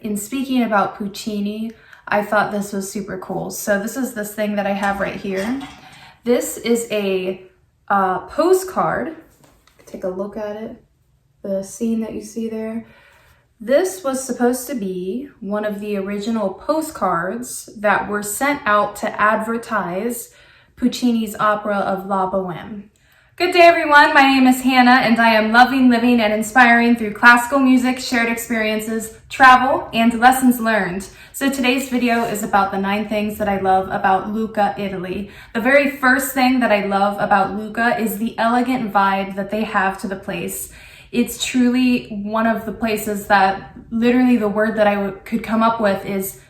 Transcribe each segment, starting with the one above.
in speaking about Puccini, I thought this was super cool. So this is this thing that I have right here. This is a postcard. Take a look at it. The scene that you see there. This was supposed to be one of the original postcards that were sent out to advertise Puccini's opera of La Bohème. Good day everyone, my name is Hannah and I am loving, living, and inspiring through classical music, shared experiences, travel, and lessons learned. So today's video is about the 9 things that I love about Lucca, Italy. The very first thing that I love about Lucca is the elegant vibe that they have to the place. It's truly one of the places that literally the word that I could come up with is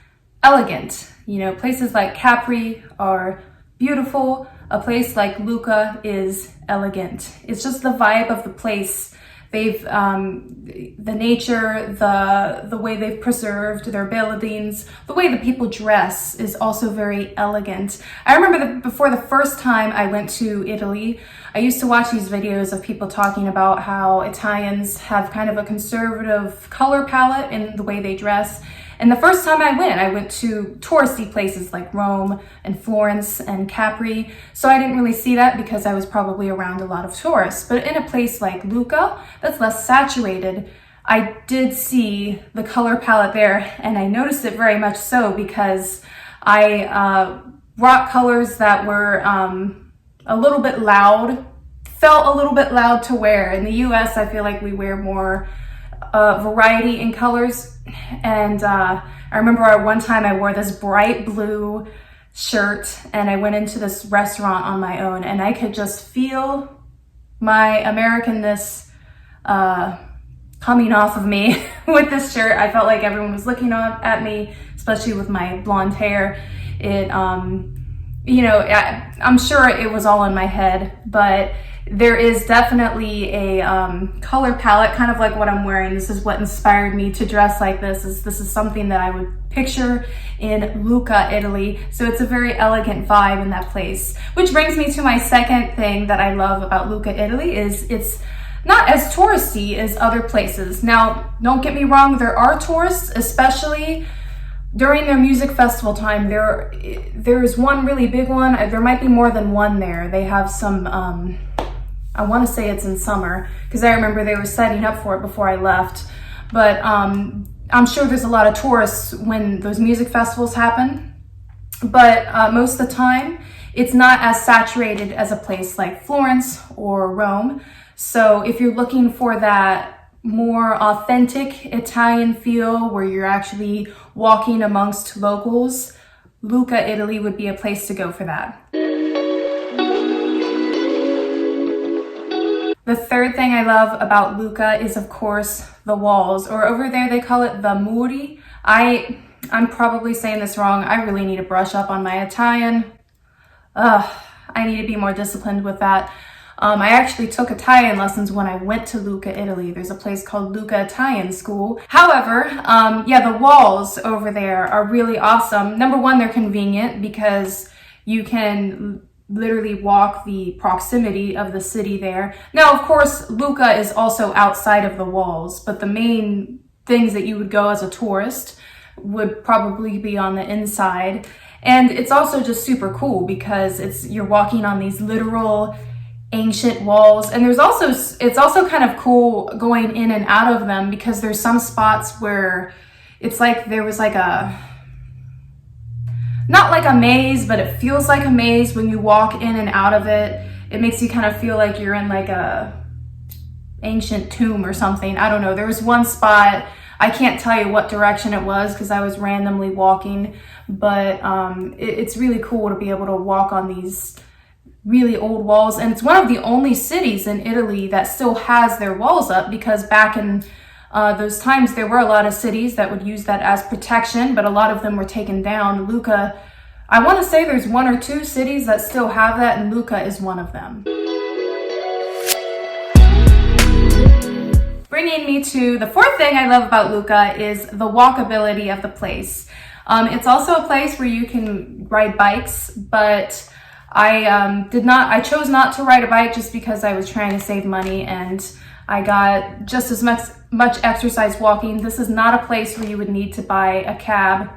elegant. You know, places like Capri are beautiful. A place like Lucca is elegant. It's just the vibe of the place. They've, the nature, the way they've preserved their buildings, the way the people dress is also very elegant. I remember that before the first time I went to Italy, I used to watch these videos of people talking about how Italians have kind of a conservative color palette in the way they dress. And the first time I went to touristy places like Rome and Florence and Capri. So I didn't really see that because I was probably around a lot of tourists. But in a place like Lucca, that's less saturated, I did see the color palette there, and I noticed it very much so because I brought colors that were a little bit loud, felt a little bit loud to wear. In the US, I feel like we wear more variety in colors. And I remember one time I wore this bright blue shirt and I went into this restaurant on my own and I could just feel my Americanness coming off of me with this shirt. I felt like everyone was looking at me, especially with my blonde hair. It, you know, I'm sure it was all in my head, but there is definitely a color palette, kind of like what I'm wearing. This is what inspired me to dress like this. This is something that I would picture in Lucca, Italy. So it's a very elegant vibe in that place. Which brings me to my second thing that I love about Lucca, Italy is it's not as touristy as other places. Now, don't get me wrong, there are tourists, especially during their music festival time. There's one really big one. There might be more than one there. They have some, I want to say it's in summer because I remember they were setting up for it before I left. But I'm sure there's a lot of tourists when those music festivals happen. But most of the time, it's not as saturated as a place like Florence or Rome. So if you're looking for that more authentic Italian feel where you're actually walking amongst locals, Lucca, Italy would be a place to go for that. The third thing I love about Lucca is, of course, the walls, or over there they call it the muri. I'm probably saying this wrong. I really need to brush up on my Italian. I need to be more disciplined with that. I actually took Italian lessons when I went to Lucca, Italy. There's a place called Lucca Italian School. However, yeah, the walls over there are really awesome. Number one, they're convenient because you can literally walk the proximity of the city there. Now, of course, Lucca is also outside of the walls, but the main things that you would go as a tourist would probably be on the inside. And it's also just super cool because you're walking on these literal ancient walls, and it's also kind of cool going in and out of them because there's some spots where it's like there was like not like a maze, but it feels like a maze when you walk in and out of it. It makes you kind of feel like you're in like a ancient tomb or something. I don't know. There was one spot, I can't tell you what direction it was because I was randomly walking, but it's really cool to be able to walk on these really old walls. And it's one of the only cities in Italy that still has their walls up because back in those times there were a lot of cities that would use that as protection, but a lot of them were taken down. Lucca, I want to say there's 1 or 2 cities that still have that, and Lucca is one of them. Bringing me to the fourth thing I love about Lucca is the walkability of the place. It's also a place where you can ride bikes, but I chose not to ride a bike just because I was trying to save money, and I got just as much exercise walking. This is not a place where you would need to buy a cab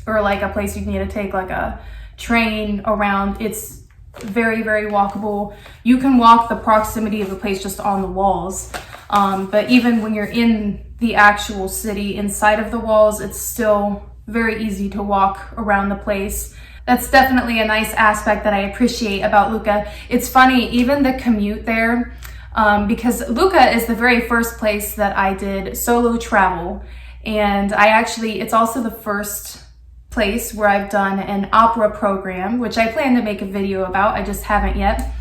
or like a place you need to take like a train around. It's very, very walkable. You can walk the proximity of the place just on the walls. But even when you're in the actual city, inside of the walls, it's still very easy to walk around the place. That's definitely a nice aspect that I appreciate about Lucca. It's funny, even the commute there, because Lucca is the very first place that I did solo travel. And it's also the first place where I've done an opera program, which I plan to make a video about. I just haven't yet.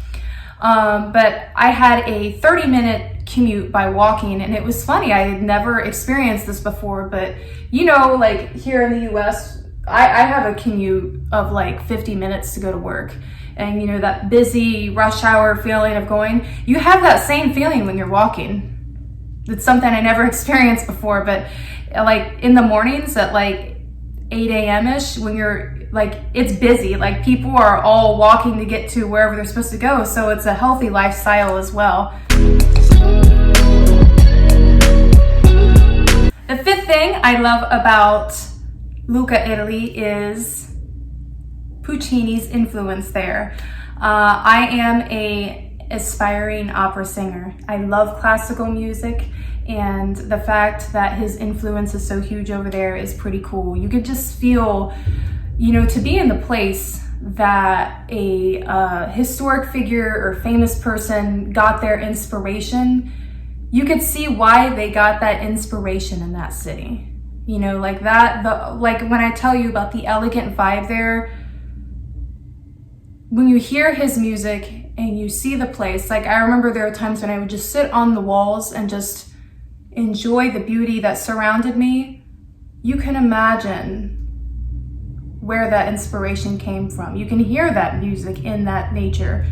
But I had a 30-minute commute by walking, and it was funny. I had never experienced this before, but you know, like here in the US, I have a commute of like 50 minutes to go to work. And you know, that busy rush hour feeling of going, you have that same feeling when you're walking. It's something I never experienced before, but like in the mornings at like 8 a.m.-ish, when you're like, it's busy, like people are all walking to get to wherever they're supposed to go. So it's a healthy lifestyle as well. The fifth thing I love about Lucca, Italy is Puccini's influence there. I am an aspiring opera singer. I love classical music, and the fact that his influence is so huge over there is pretty cool. You could just feel, you know, to be in the place that a historic figure or famous person got their inspiration, you could see why they got that inspiration in that city. You know, like that, like when I tell you about the elegant vibe there, when you hear his music and you see the place, like I remember there were times when I would just sit on the walls and just enjoy the beauty that surrounded me. You can imagine where that inspiration came from. You can hear that music in that nature.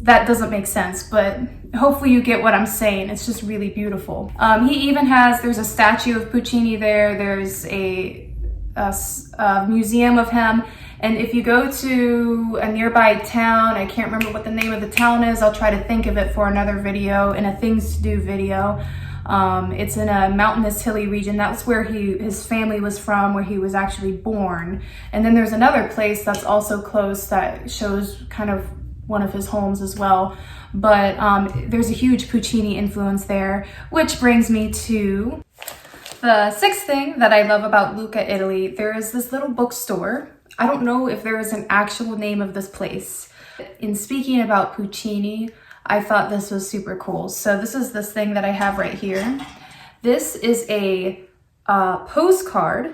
That doesn't make sense, but hopefully you get what I'm saying. It's just really beautiful. There's a statue of Puccini there. There's a museum of him. And if you go to a nearby town, I can't remember what the name of the town is. I'll try to think of it for another video, in a things to do video. It's in a mountainous, hilly region. That's where his family was from, where he was actually born. And then there's another place that's also close that shows kind of one of his homes as well. But there's a huge Puccini influence there, which brings me to the sixth thing that I love about Lucca, Italy. There is this little bookstore. I don't know if there is an actual name of this place. In speaking about Puccini, I thought this was super cool. So this is this thing that I have right here. This is a postcard.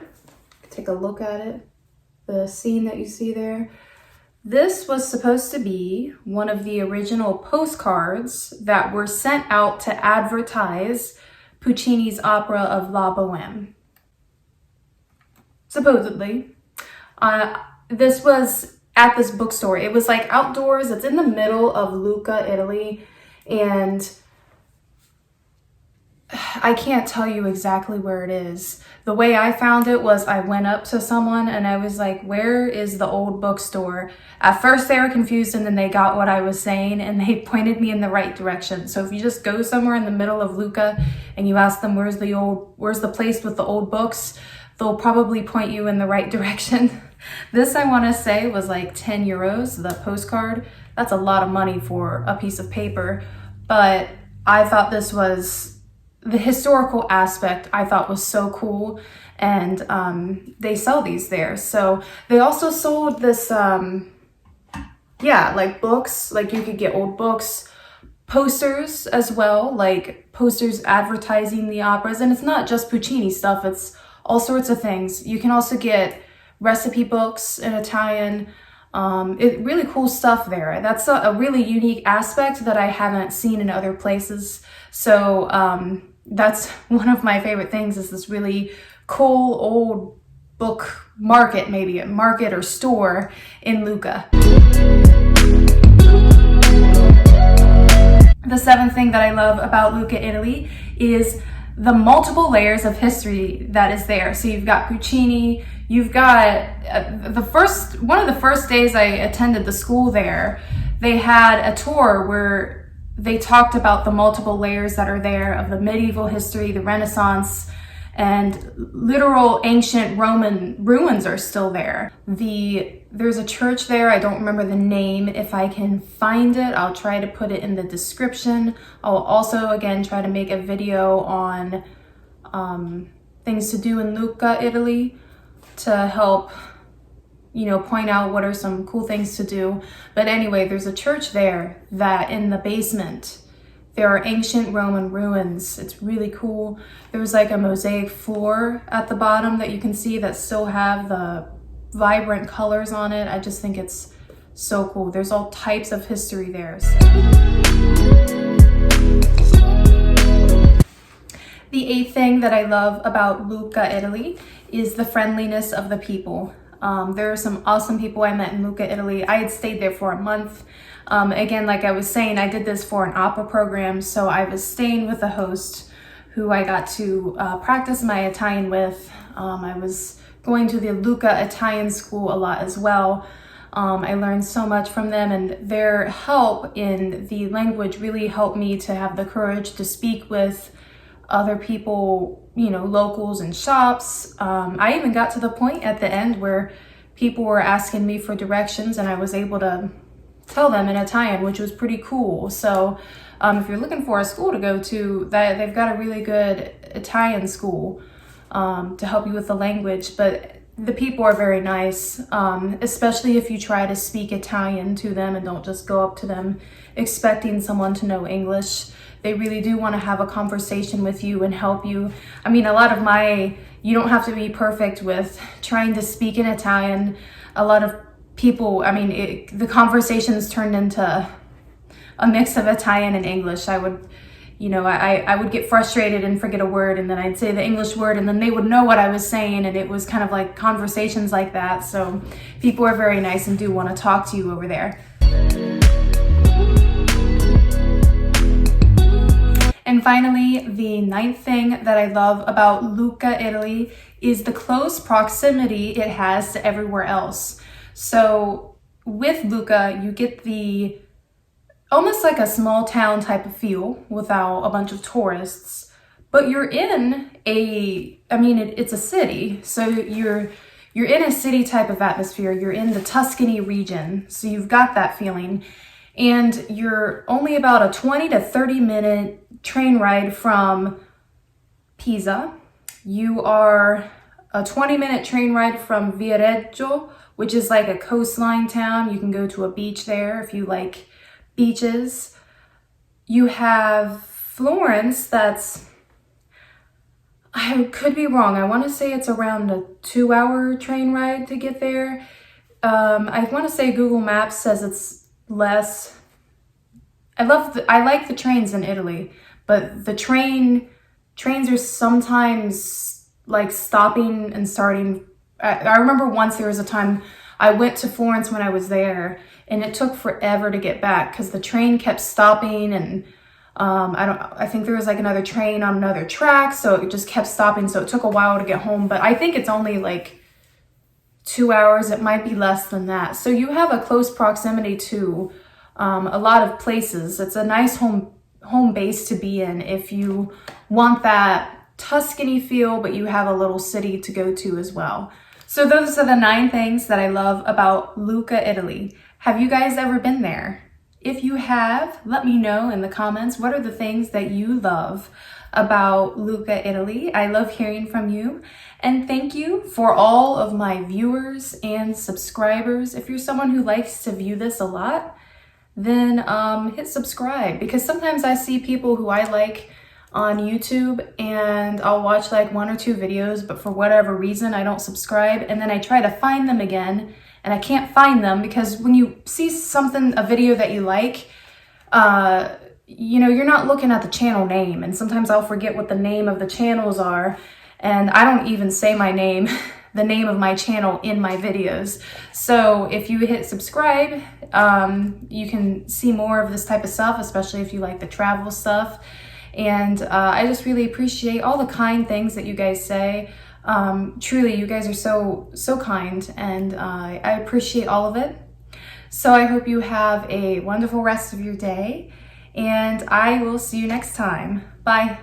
Take a look at it. The scene that you see there. This was supposed to be one of the original postcards that were sent out to advertise Puccini's opera of La Bohème. Supposedly. This was at this bookstore. It was like outdoors. It's in the middle of Lucca, Italy. And I can't tell you exactly where it is. The way I found it was I went up to someone and I was like, where is the old bookstore? At first they were confused, and then they got what I was saying and they pointed me in the right direction. So if you just go somewhere in the middle of Lucca and you ask them where's the place with the old books, they'll probably point you in the right direction. This, I want to say, was like 10 euros, the postcard. That's a lot of money for a piece of paper. But I thought this was, the historical aspect I thought was so cool. And they sell these there. So they also sold this, like books, like you could get old books, posters as well, like posters advertising the operas. And it's not just Puccini stuff, it's all sorts of things. You can also get recipe books in Italian. Really cool stuff there. That's a really unique aspect that I haven't seen in other places. So that's one of my favorite things, is this really cool old book market, maybe a market or store in Lucca. The seventh thing that I love about Lucca, Italy is the multiple layers of history that is there. So you've got Puccini, you've got one of the first days I attended the school there, they had a tour where they talked about the multiple layers that are there of the medieval history, the Renaissance, and literal ancient Roman ruins are still there. There's a church there, I don't remember the name. If I can find it, I'll try to put it in the description. I'll also, again, try to make a video on things to do in Lucca, Italy, to help, you know, point out what are some cool things to do. But anyway, there's a church there that in the basement, there are ancient Roman ruins. It's really cool. There's like a mosaic floor at the bottom that you can see that still have the vibrant colors on it. I just think it's so cool. There's all types of history there. The eighth thing that I love about Lucca, Italy is the friendliness of the people. There are some awesome people I met in Lucca, Italy. I had stayed there for a month. Again, like I was saying, I did this for an opera program, so I was staying with a host who I got to practice my Italian with. I was going to the Lucca Italian school a lot as well. I learned so much from them, and their help in the language really helped me to have the courage to speak with other people, you know, locals in shops. I even got to the point at the end where people were asking me for directions and I was able to tell them in Italian, which was pretty cool. So if you're looking for a school to go to, they've got a really good Italian school to help you with the language, but the people are very nice, especially if you try to speak Italian to them and don't just go up to them expecting someone to know English. They really do want to have a conversation with you and help you. I mean, you don't have to be perfect with trying to speak in Italian. A lot of people, I mean, the conversations turned into a mix of Italian and English. I would get frustrated and forget a word, and then I'd say the English word, and then they would know what I was saying, and it was kind of like conversations like that. So people are very nice and do want to talk to you over there. And finally, the ninth thing that I love about Lucca, Italy is the close proximity it has to everywhere else. So with Lucca, you get the almost like a small town type of feel without a bunch of tourists, but you're in it's a city. So you're in a city type of atmosphere. You're in the Tuscany region. So you've got that feeling, and you're only about a 20 to 30 minute train ride from Pisa. You are a 20-minute train ride from Viareggio, which is like a coastline town. You can go to a beach there if you like beaches. You have Florence, I could be wrong. I want to say it's around a 2-hour train ride to get there. I want to say Google Maps says it's less. I like the trains in Italy, but the trains are sometimes like stopping and starting. I remember once there was a time I went to Florence when I was there, and it took forever to get back because the train kept stopping, and I think there was like another train on another track, so it just kept stopping, so it took a while to get home. But I think it's only like 2 hours. It might be less than that. So you have a close proximity to a lot of places. It's a nice home base to be in if you want that Tuscany feel, but you have a little city to go to as well. So those are the 9 things that I love about Lucca, Italy. Have you guys ever been there? If you have, let me know in the comments, what are the things that you love about Lucca, Italy? I love hearing from you. And thank you for all of my viewers and subscribers. If you're someone who likes to view this a lot, then hit subscribe, because sometimes I see people who I like on YouTube and I'll watch like 1 or 2 videos, but for whatever reason I don't subscribe, and then I try to find them again and I can't find them, because when you see a video that you like, you're not looking at the channel name, and sometimes I'll forget what the name of the channels are, and I don't even say my name, the name of my channel in my videos. So if you hit subscribe, you can see more of this type of stuff, especially if you like the travel stuff. And I just really appreciate all the kind things that you guys say. Truly, you guys are so kind, and I appreciate all of it. So I hope you have a wonderful rest of your day, and I will see you next time. Bye.